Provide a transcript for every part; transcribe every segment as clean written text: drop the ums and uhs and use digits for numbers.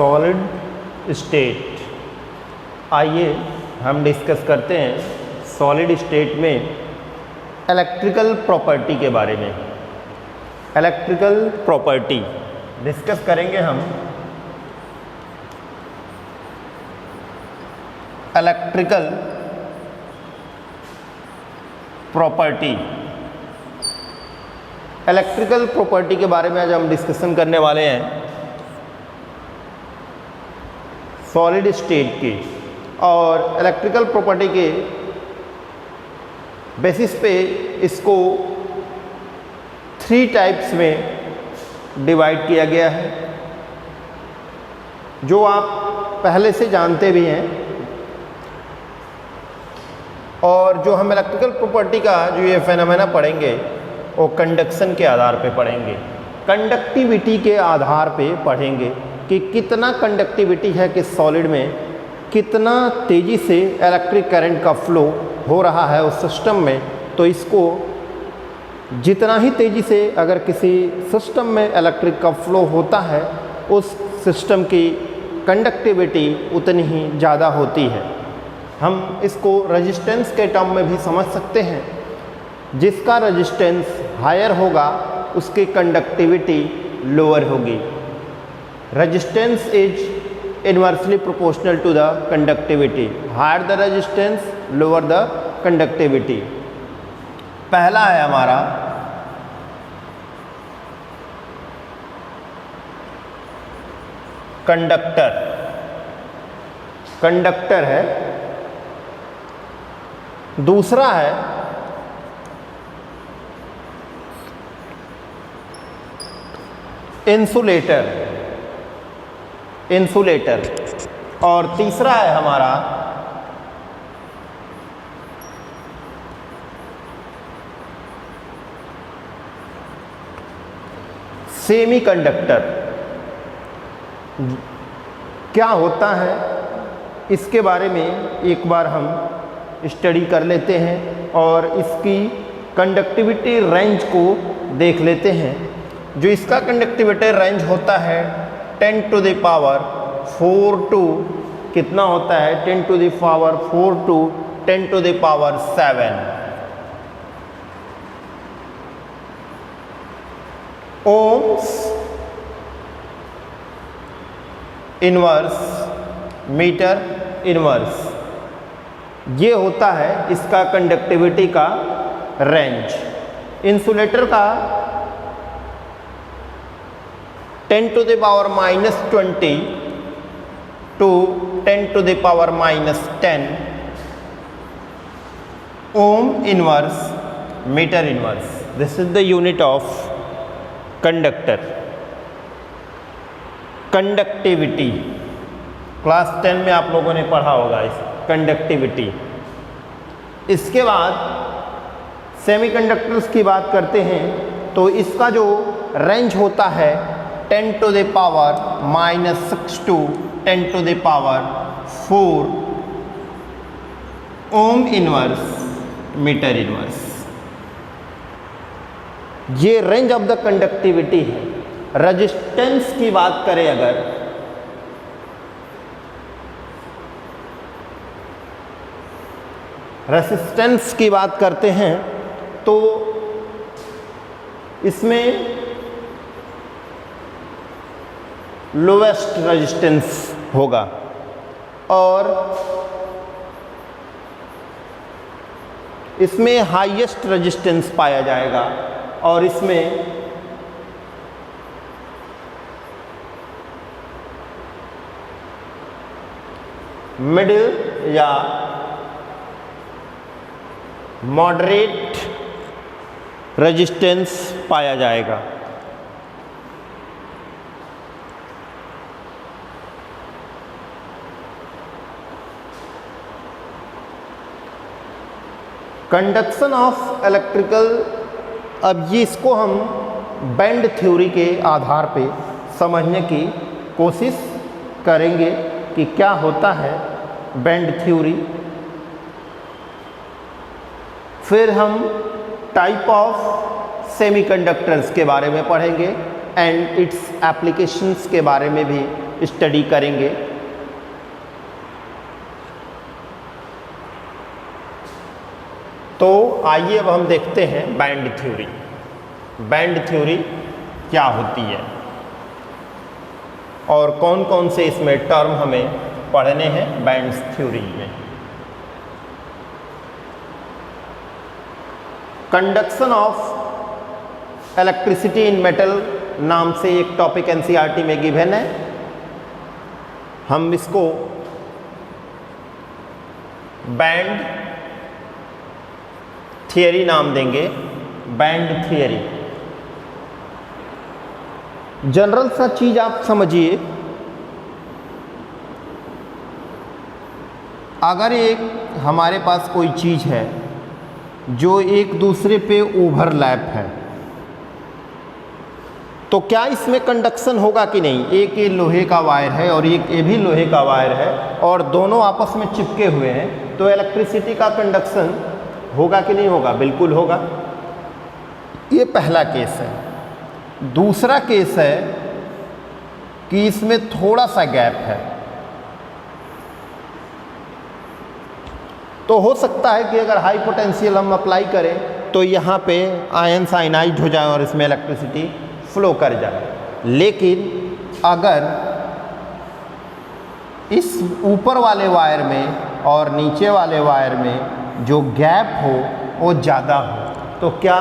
Solid state. आइए हम discuss करते हैं सॉलिड स्टेट में इलेक्ट्रिकल प्रॉपर्टी के बारे में। इलेक्ट्रिकल प्रॉपर्टी डिस्कस करेंगे हम। इलेक्ट्रिकल प्रॉपर्टी, इलेक्ट्रिकल प्रॉपर्टी के बारे में आज हम डिस्कशन करने वाले हैं सॉलिड स्टेट की। और इलेक्ट्रिकल प्रॉपर्टी के बेसिस पे इसको 3 टाइप्स में डिवाइड किया गया है, जो आप पहले से जानते भी हैं। और जो हम इलेक्ट्रिकल प्रॉपर्टी का जो ये फेनोमेना पढ़ेंगे वो कंडक्शन के आधार पे पढ़ेंगे, कंडक्टिविटी के आधार पे पढ़ेंगे कि कितना कंडक्टिविटी है कि सॉलिड में कितना तेज़ी से इलेक्ट्रिक करंट का फ्लो हो रहा है उस सिस्टम में। तो इसको जितना ही तेज़ी से अगर किसी सिस्टम में इलेक्ट्रिक का फ्लो होता है उस सिस्टम की कंडक्टिविटी उतनी ही ज़्यादा होती है। हम इसको रेजिस्टेंस के टर्म में भी समझ सकते हैं। जिसका रेजिस्टेंस हायर होगा उसकी कंडक्टिविटी लोअर होगी। Resistance is inversely proportional to the conductivity. Higher the resistance lower the conductivity. पहला है हमारा कंडक्टर, कंडक्टर है। दूसरा है इंसुलेटर, इंसुलेटर। और तीसरा है हमारा सेमीकंडक्टर। क्या होता है इसके बारे में एक बार हम स्टडी कर लेते हैं और इसकी कंडक्टिविटी रेंज को देख लेते हैं। जो इसका कंडक्टिविटी रेंज होता है 10 टू द पावर 4 टू कितना होता है 10 to the power 4 to 10 to the power 7 ohms inverse metre inverse. ये होता है इसका कंडक्टिविटी का रेंज। इंसुलेटर का 10 to the power -20 to 10 to the power -10 ohm inverse metre inverse. This is the unit of conductor. Conductivity class 10 में आप लोगों ने पढ़ा होगा इस कंडक्टिविटी। इसके बाद सेमीकंडक्टर्स की बात करते हैं तो इसका जो रेंज होता है 10 to the power -6 to 10 to the power 4 ohm inverse metre inverse. ये रेंज ऑफ द कंडक्टिविटी है। रेजिस्टेंस की बात करें अगर, रेसिस्टेंस की बात करते हैं तो इसमें लोवेस्ट रेजिस्टेंस होगा और इसमें हाईएस्ट रेजिस्टेंस पाया जाएगा। और इसमें मिडिल या मॉडरेट रेजिस्टेंस पाया जाएगा। कंडक्शन ऑफ इलेक्ट्रिकल, अब ये इसको हम बैंड थ्योरी के आधार पे समझने की कोशिश करेंगे कि क्या होता है बैंड थ्योरी। फिर हम टाइप ऑफ सेमीकंडक्टर्स के बारे में पढ़ेंगे एंड इट्स एप्लीकेशंस के बारे में भी स्टडी करेंगे। तो आइए अब हम देखते हैं बैंड थ्योरी। बैंड थ्योरी क्या होती है और कौन कौन से इसमें टर्म हमें पढ़ने हैं बैंड थ्योरी में। Conduction of electricity in metal नाम से एक टॉपिक एनसीईआरटी में गिवन है। हम इसको बैंड थियरी नाम देंगे, बैंड थियरी। जनरल सा चीज आप समझिए, अगर एक हमारे पास कोई चीज है जो एक दूसरे पे ओवरलैप है, तो क्या इसमें कंडक्शन होगा कि नहीं। एक ये लोहे का वायर है और एक ये भी लोहे का वायर है और दोनों आपस में चिपके हुए हैं, तो इलेक्ट्रिसिटी का कंडक्शन होगा कि नहीं होगा। बिल्कुल होगा। ये पहला केस है। दूसरा केस है कि इसमें थोड़ा सा गैप है, तो हो सकता है कि अगर हाई पोटेंशियल हम अप्लाई करें तो यहाँ पे आयंस आयनाइज्ड हो जाए और इसमें इलेक्ट्रिसिटी फ्लो कर जाए। लेकिन अगर इस ऊपर वाले वायर में और नीचे वाले वायर में जो गैप हो वो ज़्यादा हो, तो क्या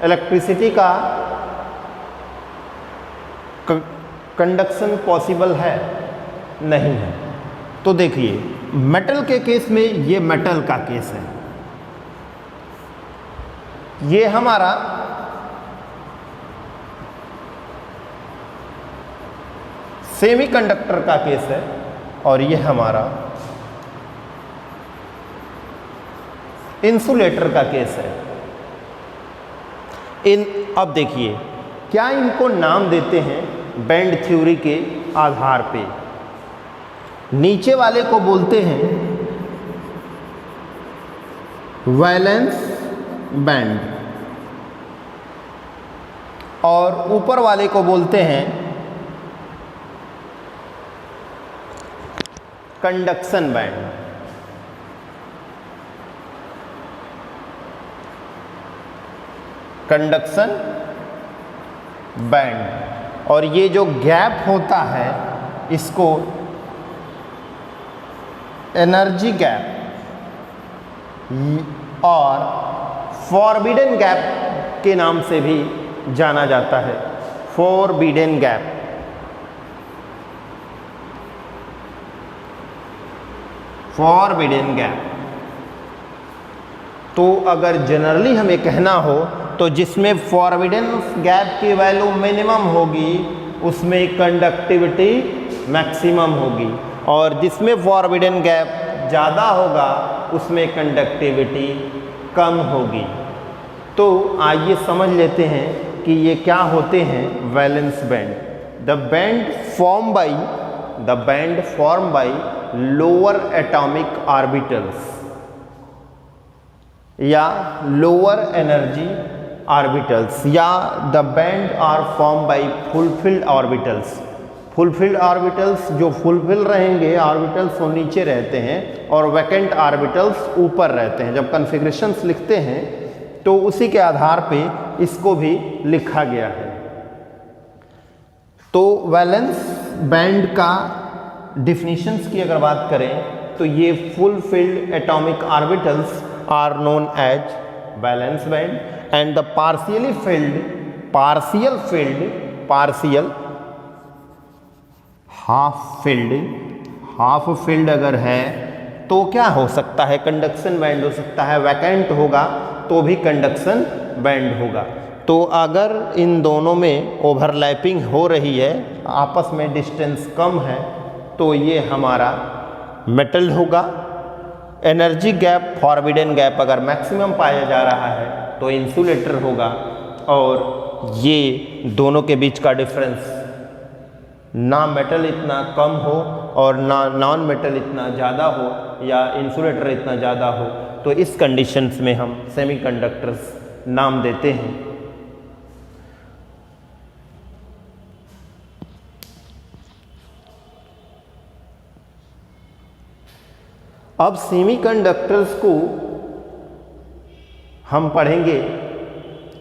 इलेक्ट्रिसिटी का कंडक्शन पॉसिबल है। नहीं है। तो देखिए मेटल के केस में, ये मेटल का केस है, ये हमारा सेमीकंडक्टर का केस है और ये हमारा इंसुलेटर का केस है। अब देखिए क्या इनको नाम देते हैं बैंड थ्योरी के आधार पे। नीचे वाले को बोलते हैं वैलेंस बैंड और ऊपर वाले को बोलते हैं कंडक्शन बैंड। Conduction band. और ये जो गैप होता है इसको एनर्जी गैप और फॉरबिडन गैप के नाम से भी जाना जाता है। Forbidden gap. Forbidden gap. तो अगर जनरली हमें कहना हो तो जिसमें फॉरबिडन गैप की वैल्यू मिनिमम होगी उसमें कंडक्टिविटी मैक्सिमम होगी और जिसमें फॉरबिडन गैप ज़्यादा होगा उसमें कंडक्टिविटी कम होगी। तो आइए समझ लेते हैं कि ये क्या होते हैं valence band. The band form by lower atomic orbitals या लोअर एनर्जी ऑर्बिटल्स या the band are form by fulfilled orbitals. Fulfilled orbitals जो फुलफिल रहेंगे ऑर्बिटल्स वो नीचे रहते हैं और वैकेंट ऑर्बिटल्स ऊपर रहते हैं। जब कॉन्फ़िगरेशंस लिखते हैं तो उसी के आधार पे इसको भी लिखा गया है। तो वैलेंस बैंड का डिफिनीशंस की अगर बात करें तो ये fulfilled atomic orbitals are known as valence band and the partial half filled अगर है तो क्या हो सकता है कंडक्शन बैंड हो सकता है। वैकेंट होगा तो भी कंडक्शन बैंड होगा। तो अगर इन दोनों में ओवरलैपिंग हो रही है, आपस में डिस्टेंस कम है, तो ये हमारा मेटल होगा। एनर्जी गैप फॉरबिडन गैप अगर मैक्सिमम पाया जा रहा है तो इंसुलेटर होगा। और ये दोनों के बीच का डिफरेंस ना मेटल इतना कम हो और ना नॉन मेटल इतना ज़्यादा हो या इंसुलेटर इतना ज़्यादा हो, तो इस कंडीशंस में हम सेमीकंडक्टर्स नाम देते हैं। अब सेमीकंडक्टर्स को हम पढ़ेंगे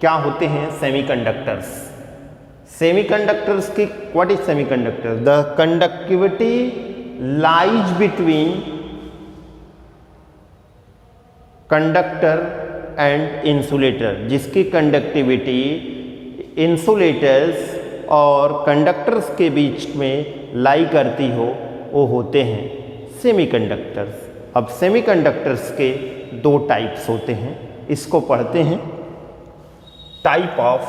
क्या होते हैं सेमीकंडक्टर्स। सेमीकंडक्टर्स की what is semiconductor? The conductivity lies between conductor and insulator, जिसकी कंडक्टिविटी इंसुलेटर्स और कंडक्टर्स के बीच में लाई करती हो, वो होते हैं सेमीकंडक्टर्स। अब सेमीकंडक्टर्स के दो टाइप्स होते हैं, इसको पढ़ते हैं। Type of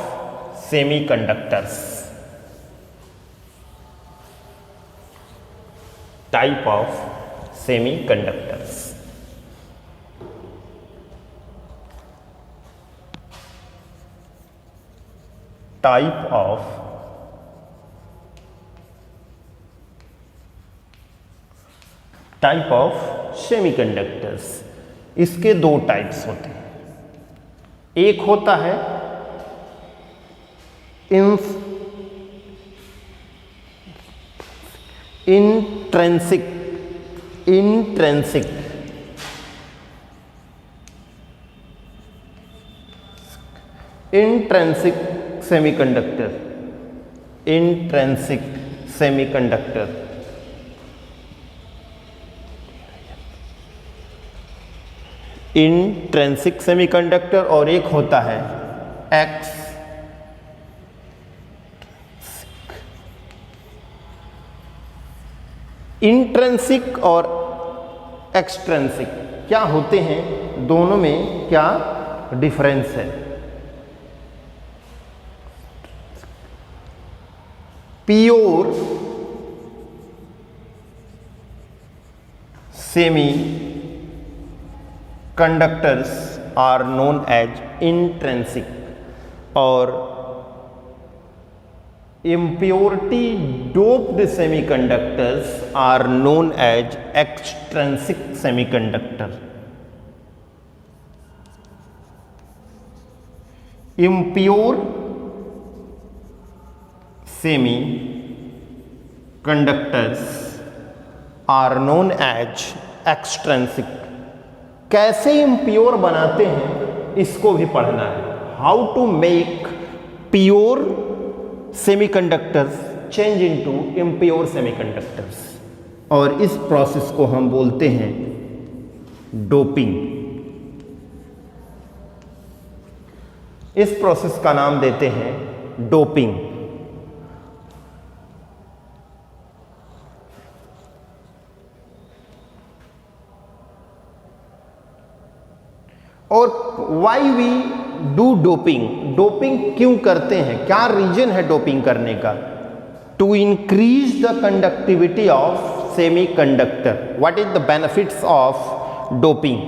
semiconductors, type of semiconductors. Type of semiconductors, इसके दो टाइप्स होते हैं। एक होता है intrinsic semiconductor, intrinsic semiconductor. Intrinsic semiconductor और एक होता है इंट्रिंसिक और एक्सट्रिंसिक क्या होते हैं, दोनों में क्या डिफरेंस है? Pure semi conductors are known as intrinsic और impurity doped semiconductors are known as extrinsic semiconductor. Impure semiconductors are known as extrinsic. कैसे impure बनाते हैं इसको भी पढ़ना है। How to make pure semiconductors change into impure semiconductors, और इस प्रोसेस को हम बोलते हैं डोपिंग। इस प्रोसेस का नाम देते हैं डोपिंग। और why we do doping? Doping क्यों करते हैं, क्या रीजन है डोपिंग करने का? To increase the conductivity of semiconductor. What is the benefits of doping?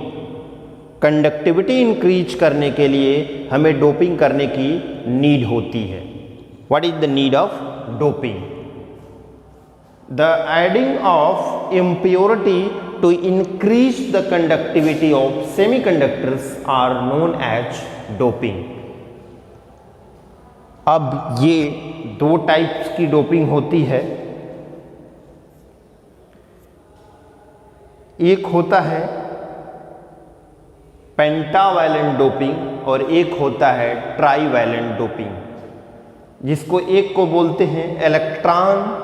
Conductivity increase करने के लिए हमें डोपिंग करने की नीड होती है। What is the need of doping? The adding of impurity to increase the conductivity of semiconductors are known as doping. अब ये दो टाइप्स की डोपिंग होती है। एक होता है पेंटावैलेंट डोपिंग और एक होता है ट्राईवैलेंट डोपिंग, जिसको एक को बोलते हैं इलेक्ट्रॉन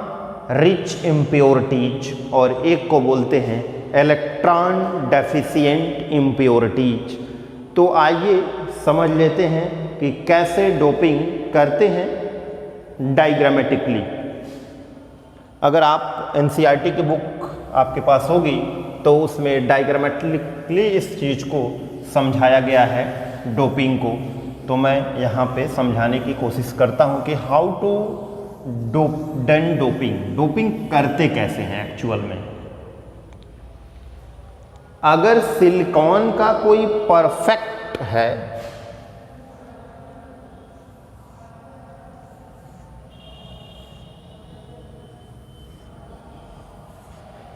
रिच इम्प्योरिटीज और एक को बोलते हैं इलेक्ट्रॉन डेफिशिएंट इम्प्योरिटीज। तो आइए समझ लेते हैं कि कैसे डोपिंग करते हैं डायग्रामेटिकली। अगर आप एनसीईआरटी की बुक आपके पास होगी तो उसमें डायग्रामेटिकली इस चीज़ को समझाया गया है डोपिंग को। तो मैं यहाँ पे समझाने की कोशिश करता हूँ कि how to done doping. Doping करते कैसे हैं एक्चुअल में? अगर सिलिकॉन का कोई परफेक्ट है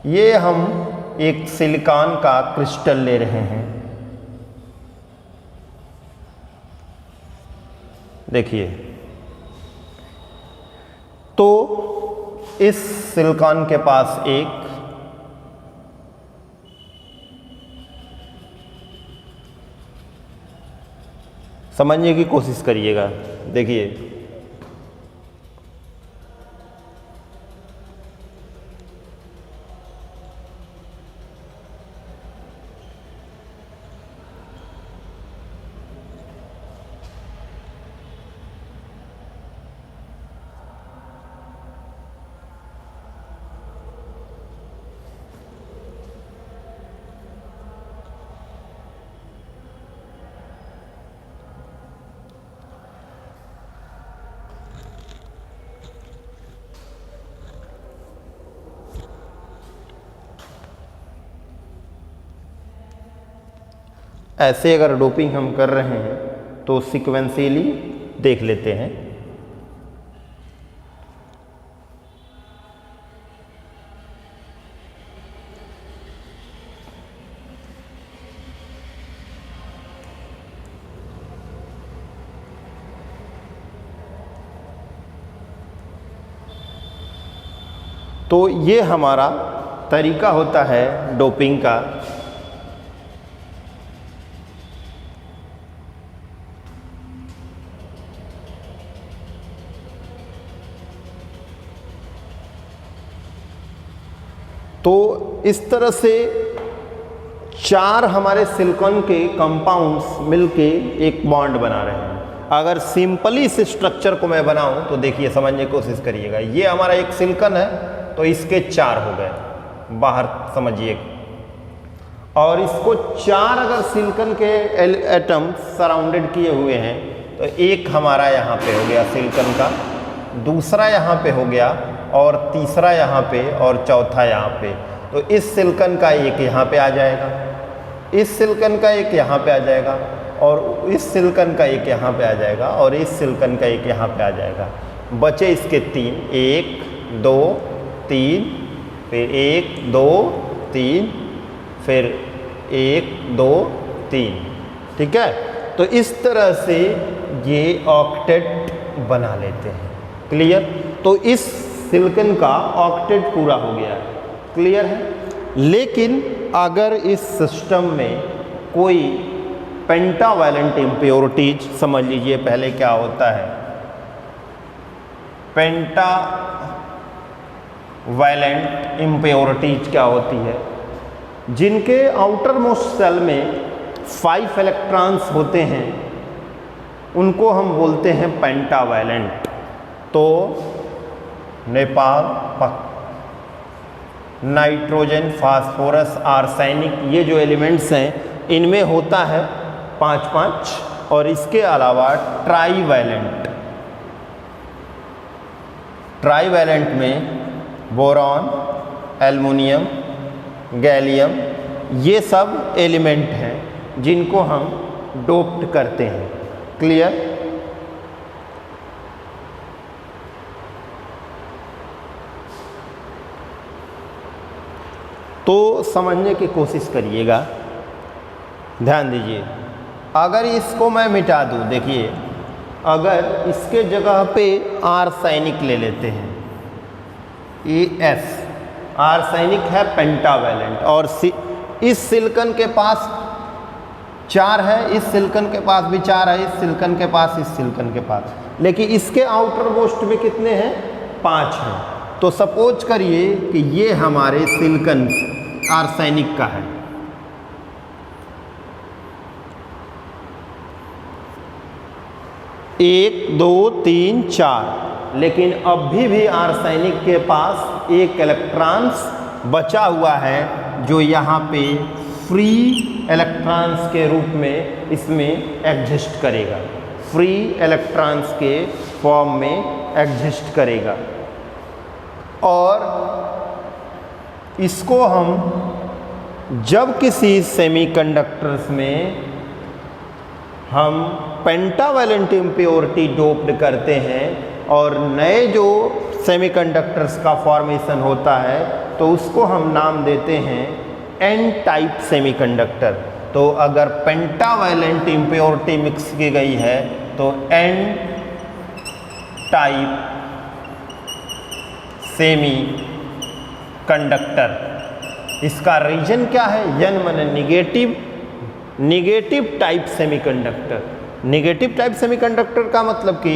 ये हम एक सिलिकॉन का क्रिस्टल ले रहे हैं, देखिए। तो इस सिलिकॉन के पास एक समझने की कोशिश करिएगा। देखिए ऐसे अगर डोपिंग हम कर रहे हैं तो सीक्वेंशियली देख लेते हैं। तो ये हमारा तरीका होता है डोपिंग का। तो इस तरह से 4 हमारे सिलिकॉन के कंपाउंड्स मिलके एक बॉन्ड बना रहे हैं। अगर सिंपली इस स्ट्रक्चर को मैं बनाऊं तो देखिए समझने की कोशिश करिएगा। ये हमारा एक सिलिकॉन है तो इसके 4 हो गए, बाहर समझिए। और इसको 4 अगर सिलिकॉन के एटम सराउंडेड किए हुए हैं तो एक हमारा यहाँ पे हो गया सिलिकॉन का, दूसरा यहाँ पे हो गया, और तीसरा यहाँ पे, और चौथा यहाँ पे। तो इस सिलिकॉन का एक यहाँ पे आ जाएगा, इस सिलिकॉन का एक यहाँ पे आ जाएगा, और इस सिलिकॉन का एक यहाँ पे आ जाएगा, और इस सिलिकॉन का एक यहाँ पे आ जाएगा। बचे इसके 3, 1 2 3, फिर 1 2 3, फिर 1 2 3। ठीक है, तो इस तरह से ये ऑक्टेट बना लेते हैं। क्लियर? तो इस सिलिकॉन का ऑक्टेट पूरा हो गया। क्लियर है? लेकिन अगर इस सिस्टम में कोई पेंटावैलेंट इम्प्योरिटीज, समझ लीजिए पहले क्या होता है, पेंटावैलेंट इम्प्योरिटीज क्या होती है, जिनके आउटर मोस्ट सेल में 5 इलेक्ट्रॉन्स होते हैं, उनको हम बोलते हैं पेंटावैलेंट। तो नेपाल, नाइट्रोजन, फास्फोरस, आर्सेनिक, ये जो एलिमेंट्स हैं इनमें होता है 5-5, और इसके अलावा ट्राईवैलेंट, ट्राईवैलेंट में बोरॉन, एल्युमिनियम, गैलियम, ये सब एलिमेंट हैं जिनको हम डोप्ड करते हैं। क्लियर? तो समझने की कोशिश करिएगा, ध्यान दीजिए। अगर इसको मैं मिटा दूं, देखिए अगर इसके जगह पे आर्सेनिक ले लेते हैं, AS, आर्सेनिक है पेंटावैलेंट, और इस सिलिकॉन के पास 4 है, इस सिलिकॉन के पास भी 4 है, इस सिलिकॉन के पास, इस सिलिकॉन के पास, लेकिन इसके आउटर मोस्ट में कितने हैं? 5 हैं। तो सपोज करिए कि ये हमारे सिलिकॉन आर्सेनिक का है, एक 2 3 4, लेकिन अब भी आर्सेनिक के पास एक इलेक्ट्रॉन्स बचा हुआ है जो यहाँ पे फ्री इलेक्ट्रॉन्स के रूप में इसमें एग्जिस्ट करेगा, फ्री इलेक्ट्रॉन्स के फॉर्म में एग्जिस्ट करेगा। और इसको हम जब किसी सेमीकंडक्टर्स में हम पेंटावैलेंट इम्प्योरिटी डोप्ड करते हैं और नए जो सेमीकंडक्टर्स का फॉर्मेशन होता है तो उसको हम नाम देते हैं एन टाइप सेमीकंडक्टर। तो अगर पेंटावैलेंट इम्प्योरिटी मिक्स की गई है तो एन टाइप सेमी कंडक्टर, इसका रीजन क्या है? एन माने negative type semiconductor. Negative type semiconductor का मतलब कि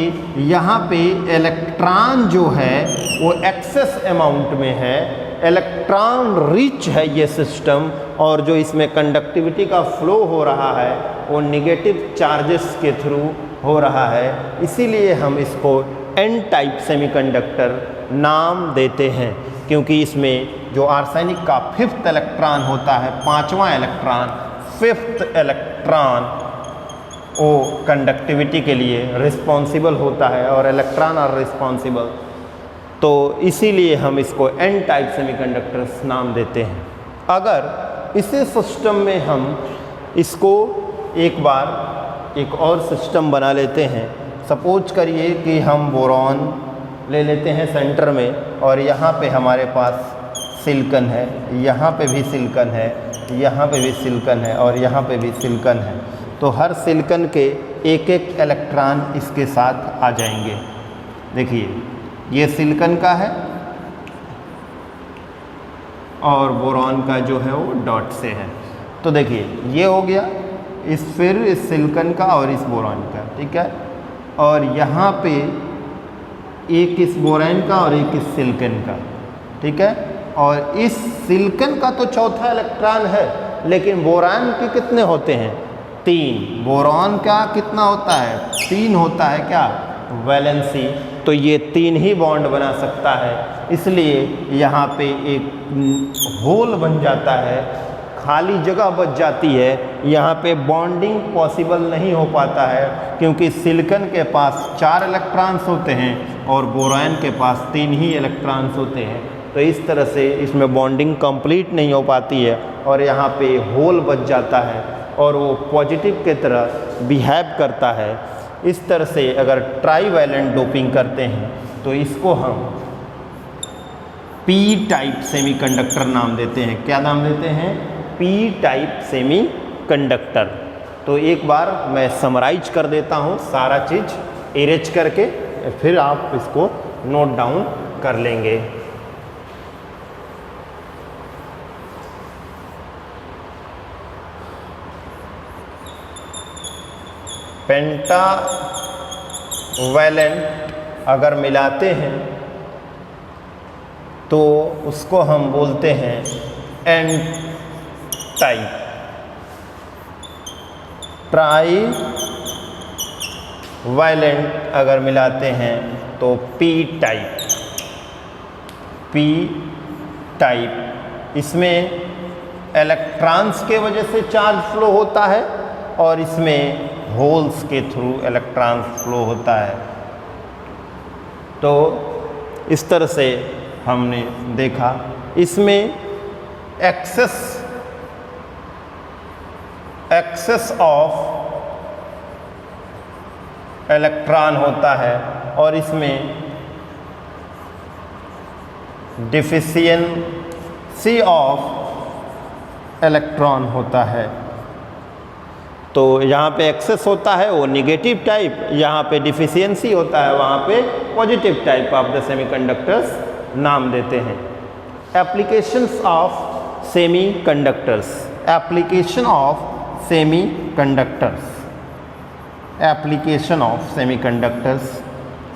यहाँ पे इलेक्ट्रॉन जो है वो एक्सेस अमाउंट में है, इलेक्ट्रॉन रिच है ये सिस्टम, और जो इसमें कंडक्टिविटी का फ्लो हो रहा है वो नेगेटिव चार्जेस के थ्रू हो रहा है, इसीलिए हम इसको एन टाइप सेमीकंडक्टर नाम देते हैं, क्योंकि इसमें जो आर्सेनिक का फिफ्थ इलेक्ट्रॉन होता है, पांचवा इलेक्ट्रॉन, फिफ्थ इलेक्ट्रॉन वो कंडक्टिविटी के लिए रिस्पॉन्सिबल होता है और इलेक्ट्रॉन आर रिस्पॉन्सिबल, तो इसीलिए हम इसको एन टाइप सेमीकंडक्टर्स नाम देते हैं। अगर इसी सिस्टम में हम इसको एक बार एक और सिस्टम बना लेते हैं, सपोज करिए कि हम बोरॉन ले लेते हैं सेंटर में, और यहाँ पे हमारे पास सिलिकॉन है, यहाँ पे भी सिलिकॉन है, यहाँ पे भी सिलिकॉन है, और यहाँ पे भी सिलिकॉन है, तो हर सिलिकॉन के एक एक इलेक्ट्रॉन इसके साथ आ जाएंगे। देखिए ये सिलिकॉन का है और बोरॉन का जो है वो डॉट से है, तो देखिए ये हो गया फिर इस सिलिकॉन का और इस बोरॉन का, ठीक है, और यहाँ पे एक इस बोरॉन का और एक इस सिलिकॉन का, ठीक है, और इस सिलिकॉन का तो चौथा इलेक्ट्रॉन है, लेकिन बोरॉन के कितने होते हैं? 3। बोरॉन का कितना होता है? 3 होता है, क्या? वैलेंसी। तो ये 3 ही बॉन्ड बना सकता है, इसलिए यहाँ पे एक होल बन जाता है, खाली जगह बच जाती है, यहाँ पे बॉन्डिंग पॉसिबल नहीं हो पाता है, क्योंकि सिलिकॉन के पास 4 इलेक्ट्रॉन्स होते हैं और बोरॉन के पास 3 ही इलेक्ट्रॉन्स होते हैं, तो इस तरह से इसमें बॉन्डिंग कंप्लीट नहीं हो पाती है और यहाँ पे होल बच जाता है और वो पॉजिटिव के तरह बिहेव करता है। इस तरह से अगर ट्राईवैलेंट डोपिंग करते हैं तो इसको हम पी टाइप सेमीकंडक्टर नाम देते हैं। क्या नाम देते हैं? P type semiconductor. तो एक बार मैं समराइज कर देता हूँ सारा चीज़ इरेज करके, फिर आप इसको नोट डाउन कर लेंगे। पेंटावैलेंट अगर मिलाते हैं तो उसको हम बोलते हैं एन टाइप। ट्राईवैलेंट अगर मिलाते हैं तो पी टाइप। पी टाइप इसमें इलेक्ट्रॉन्स के वजह से चार्ज फ्लो होता है और इसमें होल्स के थ्रू इलेक्ट्रॉन फ्लो होता है। तो इस तरह से हमने देखा, इसमें एक्सेस ऑफ इलेक्ट्रॉन होता है और इसमें डिफिशियंसी ऑफ इलेक्ट्रॉन होता है। तो यहाँ पे एक्सेस होता है वो नेगेटिव टाइप, यहाँ पे डिफिशियंसी होता है वहाँ पे positive type of the semiconductors नाम देते हैं। Applications of semiconductors. Application of semiconductors. Application of semiconductors.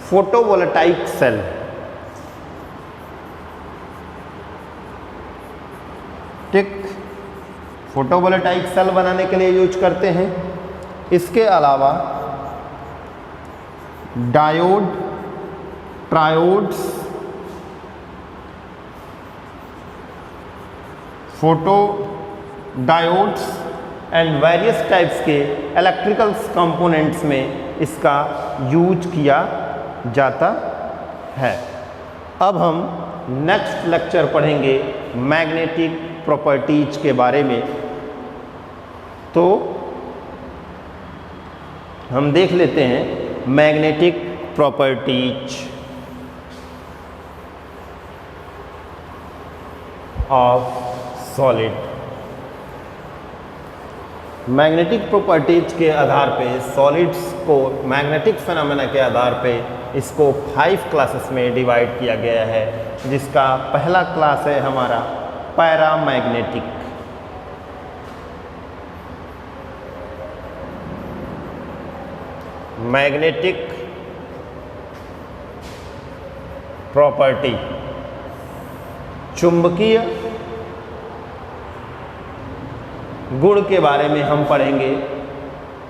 Photovoltaic cell. ठीक, फोटोवोल्टाइक सेल बनाने के लिए यूज करते हैं। इसके अलावा diode, triodes, photo diodes and various types के इलेक्ट्रिकल कंपोनेंट्स में इसका यूज किया जाता है। अब हम नेक्स्ट लेक्चर पढ़ेंगे मैग्नेटिक प्रॉपर्टीज के बारे में। तो हम देख लेते हैं magnetic properties of solid. Magnetic properties के आधार पे सॉलिड्स को, मैग्नेटिक फिनोमेना के आधार पे इसको 5 क्लासेस में डिवाइड किया गया है, जिसका पहला क्लास है हमारा पैरामैग्नेटिक। मैग्नेटिक प्रॉपर्टी, चुंबकीय गुण के बारे में हम पढ़ेंगे,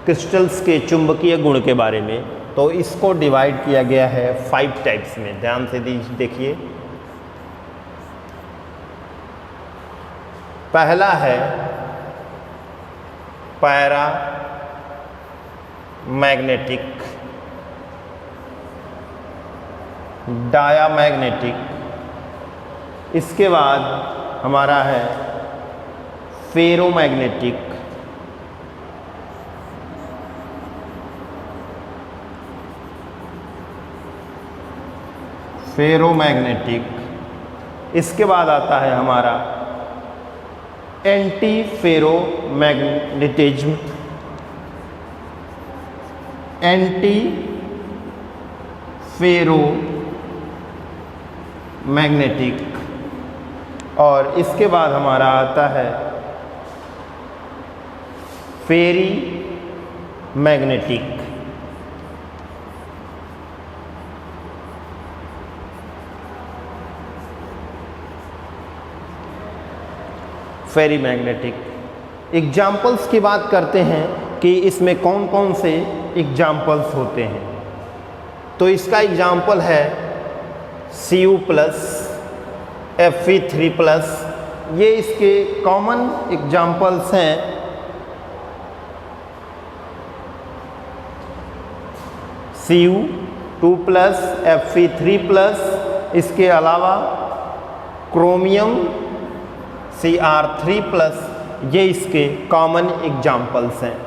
क्रिस्टल्स के चुंबकीय गुण के बारे में। तो इसको डिवाइड किया गया है 5 टाइप्स में, ध्यान से देखिए। पहला है पैरा मैग्नेटिक, डायामैग्नेटिक, इसके बाद हमारा है फेरोमैग्नेटिक, इसके बाद आता है हमारा एंटी फेरोमैग्नेटिज्म, एंटी फेरोमैग्नेटिक, और इसके बाद हमारा आता है फेरी मैग्नेटिक। फेरी मैग्नेटिक एग्जाम्पल्स की बात करते हैं कि इसमें कौन कौन से एग्जाम्पल्स होते हैं। तो इसका एग्जाम्पल है Cu+, Fe3+, ये इसके कॉमन एग्जाम्पल्स हैं। Cu2+, Fe3+, इसके अलावा क्रोमियम Cr3+, ये इसके कॉमन एग्जाम्पल्स हैं।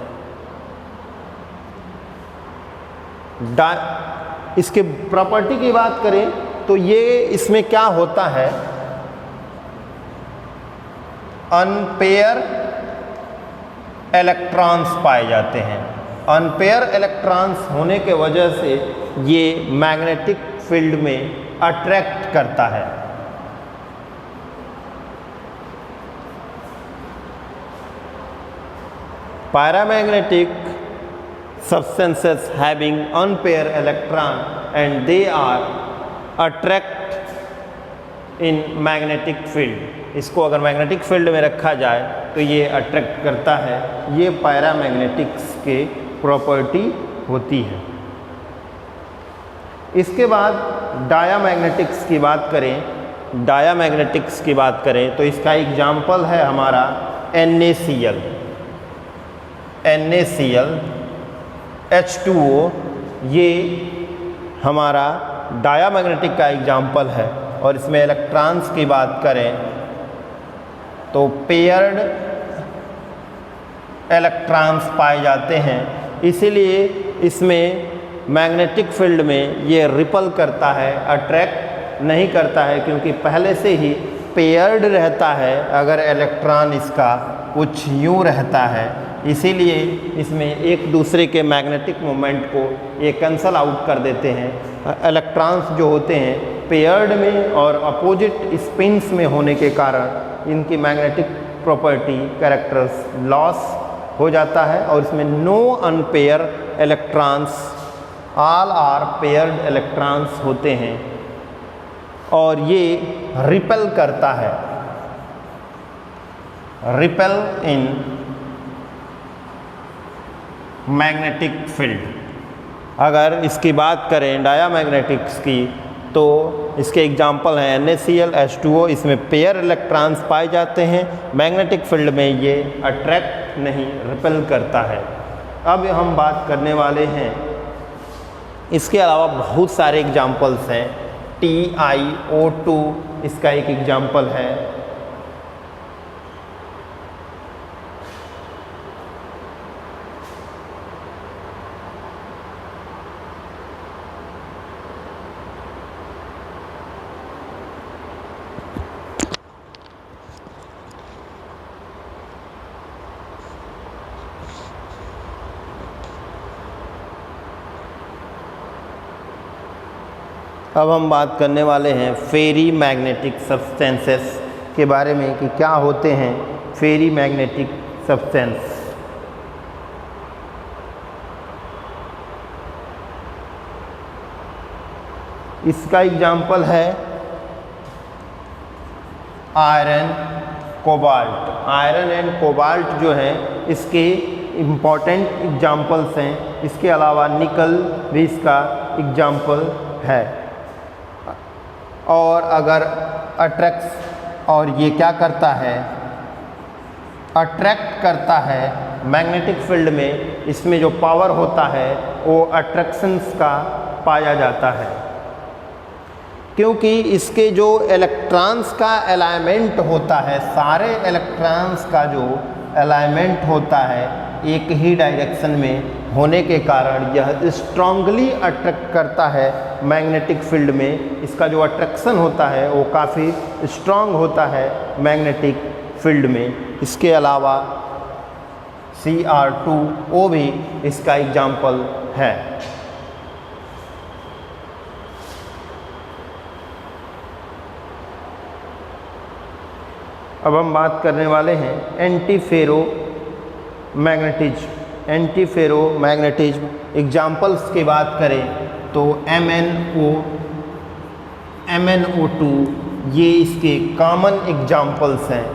इसके प्रॉपर्टी की बात करें तो ये इसमें क्या होता है, अनपेयर इलेक्ट्रॉन्स पाए जाते हैं। अनपेयर इलेक्ट्रॉन्स होने के वजह से ये मैग्नेटिक फील्ड में अट्रैक्ट करता है। Paramagnetic substances having unpaired electron and they are attract in magnetic field, इसको अगर मैग्नेटिक फील्ड में रखा जाए तो ये अट्रैक्ट करता है। ये पैरामैग्नेटिक्स के प्रॉपर्टी होती है। इसके बाद डायामैग्नेटिक्स की बात करें, डायामैग्नेटिक्स की बात करें तो इसका एग्जाम्पल है हमारा NaCl, H2O, ये हमारा डायामैग्नेटिक का एग्जाम्पल है। और इसमें इलेक्ट्रॉन्स की बात करें तो पेयर्ड इलेक्ट्रॉन्स पाए जाते हैं, इसीलिए इसमें मैग्नेटिक फील्ड में ये रिपल करता है, अट्रैक्ट नहीं करता है, क्योंकि पहले से ही पेयर्ड रहता है। अगर इलेक्ट्रॉन इसका कुछ यूँ रहता है, इसीलिए इसमें एक दूसरे के मैग्नेटिक मोमेंट को ये कैंसल आउट कर देते हैं। इलेक्ट्रॉन्स जो होते हैं पेयर्ड में और अपोजिट स्पिन्स में होने के कारण इनकी मैग्नेटिक प्रॉपर्टी कैरेक्टर्स लॉस हो जाता है। और इसमें no unpair electrons, all are paired electrons होते हैं और ये रिपेल करता है, रिपेल इन मैग्नेटिक फील्ड। अगर इसकी बात करें डायामैग्नेटिक्स की तो इसके एग्जाम्पल हैं NaCl, H2O, इसमें पेयर इलेक्ट्रॉन्स पाए जाते हैं। मैग्नेटिक फील्ड में ये अट्रैक्ट नहीं, रिपेल करता है। अब हम बात करने वाले हैं, इसके अलावा बहुत सारे एग्जाम्पल्स हैं। TiO2 इसका एक एग्जाम्पल है। अब हम बात करने वाले हैं फेरी मैग्नेटिक सब्सटेंसेस के बारे में कि क्या होते हैं फेरी मैग्नेटिक सब्सटेंस। इसका एग्जाम्पल है iron cobalt. Iron and cobalt जो है इसके इम्पॉर्टेंट एग्जाम्पल्स हैं। इसके अलावा निकल भी इसका एग्जाम्पल है। और अगर अट्रैक्ट, और ये क्या करता है, अट्रैक्ट करता है मैग्नेटिक फील्ड में, इसमें जो पावर होता है वो अट्रैक्शंस का पाया जाता है, क्योंकि इसके जो इलेक्ट्रॉन्स का अलाइनमेंट होता है, सारे इलेक्ट्रॉन्स का जो अलाइनमेंट होता है एक ही डायरेक्शन में होने के कारण यह स्ट्रांगली अट्रैक्ट करता है मैग्नेटिक फील्ड में। इसका जो अट्रैक्शन होता है वो काफ़ी स्ट्रांग होता है मैग्नेटिक फील्ड में। इसके अलावा Cr2O भी इसका एग्जाम्पल है। अब हम बात करने वाले हैं antiferromagnetism. Antiferromagnetism examples की बात करें तो MnO2 ये इसके कॉमन एग्जाम्पल्स हैं।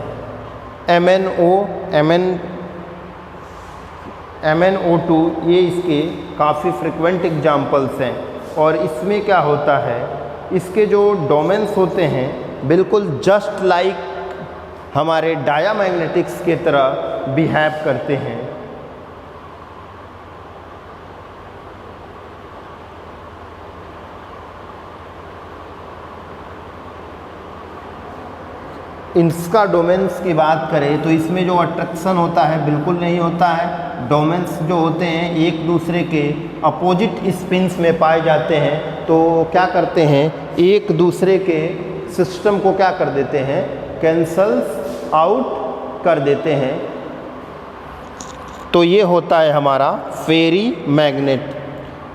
MnO2 ये इसके काफ़ी फ्रिक्वेंट एग्जाम्पल्स हैं। और इसमें क्या होता है, इसके जो डोमेन्स होते हैं बिल्कुल जस्ट लाइक हमारे डायामैग्नेटिक्स के तरह बिहेव करते हैं। इसका डोमेन्स की बात करें तो इसमें जो अट्रैक्शन होता है बिल्कुल नहीं होता है। डोमेन्स जो होते हैं एक दूसरे के अपोजिट स्पिन्स में पाए जाते हैं, तो क्या करते हैं, एक दूसरे के सिस्टम को क्या कर देते हैं, कैंसल्स आउट कर देते हैं। तो ये होता है हमारा फेरी मैग्नेट।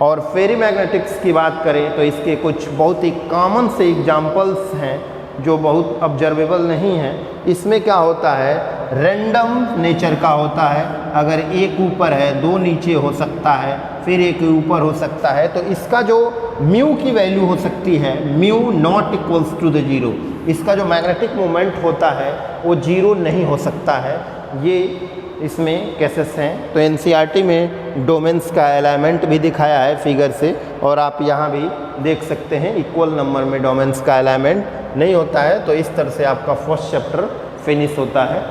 और फेरी मैग्नेटिक्स की बात करें तो इसके कुछ बहुत ही कॉमन से एग्जाम्पल्स हैं जो बहुत ऑब्जर्वेबल नहीं है। इसमें क्या होता है, रैंडम नेचर का होता है। अगर एक ऊपर है दो नीचे हो सकता है, फिर एक ऊपर हो सकता है, तो इसका जो म्यू की वैल्यू हो सकती है mu naught equals to the zero. इसका जो मैग्नेटिक मोमेंट होता है वो जीरो नहीं हो सकता है। ये इसमें केसेस हैं। तो एनसीईआरटी में डोमेन्स का अलाइनमेंट भी दिखाया है फिगर से, और आप यहाँ भी देख सकते हैं इक्वल नंबर में डोमेन्स का अलाइनमेंट नहीं होता है। तो इस तरह से आपका फर्स्ट चैप्टर फिनिश होता है।